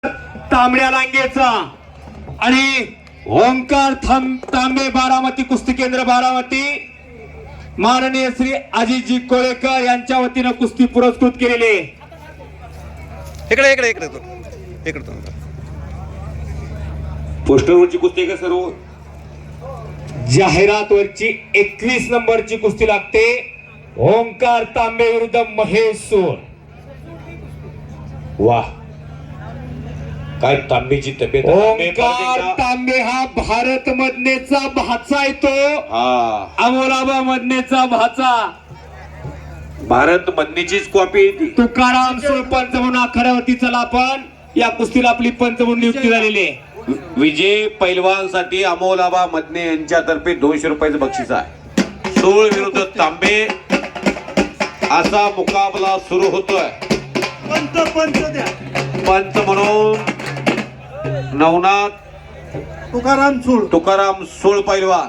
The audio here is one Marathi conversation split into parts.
तांबड्या लांगेचा आणि ओंकार तांबे बारामती कुस्ती केंद्र बारामती माननीय श्री अजितजी कोळेकर यांच्या वतीनं कुस्ती पुरस्कृत केलेले। इकडे इकडे इकडे तो इकडे तो पोस्टरवरची कुस्ती का सर्व जाहिरातवरची 21 नंबरची कुस्ती लागते। ओंकार तांबे विरुद्ध महेश सोर। वाह काय तांबेची तब्येत। ओंकार तांबे हा भारत मधनेचा भाचा आहे तो। अमोलाबा मधनेचा भाचा भारत मधनीचीच कॉपी तुकाराम सोळ पंच म्हणून आखाड्यावरती चला आपण या कुस्तीला आपली पंच म्हणून नियुक्ती झालेली आहे। विजय पैलवान साठी अमोलाबा मधने यांच्यातर्फे 200 रुपयाचं बक्षीस आहे। सोळ विरुद्ध तांबे असा मुकाबला सुरू होतोय। पंच म्हणून नवनाथ तुकाराम सोळ पैलवान।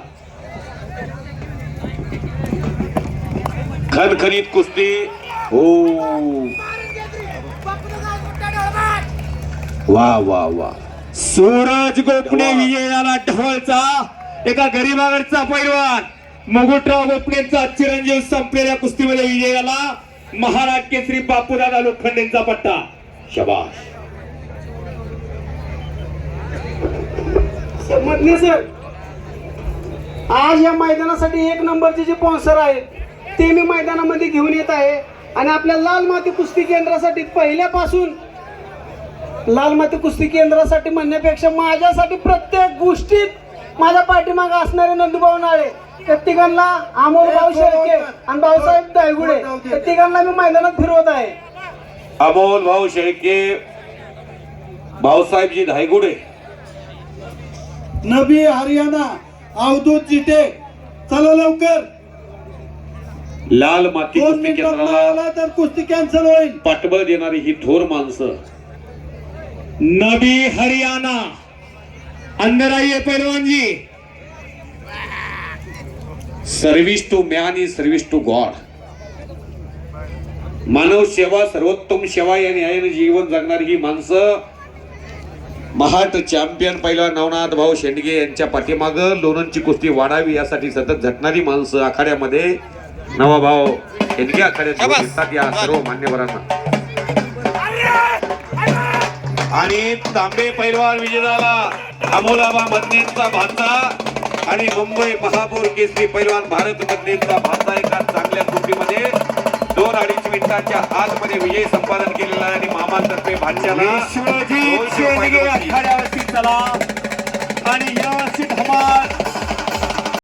खणखणीत कुस्ती हो वा वा वा। सूरज गोपणे विजय झाला ढवळचा एका गरीबागडचा पैलवान। मुकुटराव गोपणेंचा चिरंजीव संपलेल्या कुस्तीमध्ये विजय झाला। महाराज केसरी बापूदादा लोखंडेंचा पट्टा शाबाश। मधने सर आज या मैदानासाठी 1 नंबरचे जे स्पॉन्सर आहेत ते मी मैदानामध्ये घेऊन येत आहे आणि आपल्या लाल माती कुस्ती केंद्रासाठी पहिल्यापासून लाल माती कुस्ती केंद्रासाठी म्हणण्यापेक्षा माझ्यासाठी प्रत्येक गोष्टीत माझ्या पाठीमागे असणारे नंदूभाऊ नाळे प्रत्येकांना अमोल भाऊ शेळके आणि भाऊसाहेब दायगुडे प्रत्येकांना मी मैदानात फिरवत आहे। अमोल भाऊ शेळके भाऊसाहेबजी धायगुडे नबी हरियाणा अवधूत जिटे चला लवकर। लाल माती 2 कुस्ती मिनिटात नाही केंद्राला आला तर कुस्ती कॅन्सल होईल। पाठबळ देणारी ही थोर माणसं नबी हरियाणा अंदराई पैलवानजी। Service to man is service to God. मानव सेवा सर्वोत्तम सेवा या न्यायाने जीवन जगणारी ही माणसं महाराष्ट्र चॅम्पियन पहिला नवनाथ भाऊ शेंडगे यांच्या पाठीमागं लोणंदची कुस्ती वाढावी यासाठी सतत झटणारी माणसं आखाड्यामध्ये नवाभाऊ शेंडगे आखाड्यात या सर्व मान्यवरांना। आणि तांबे पैलवान विजय झाला अमोलाबा मधनेंचा भाचा आणि मुंबई महापौर केसरी पैलवान भारत मधनेंचा भाचा एका चांगल्या कुस्तीमध्ये 2-2.5 मिनिटांच्या आतमध्ये विजय संपादन केलेला आहे। आणि मामांतर्फे भाच्याला विश्वजित शेंडगे आखाड्यावरती चला आणि या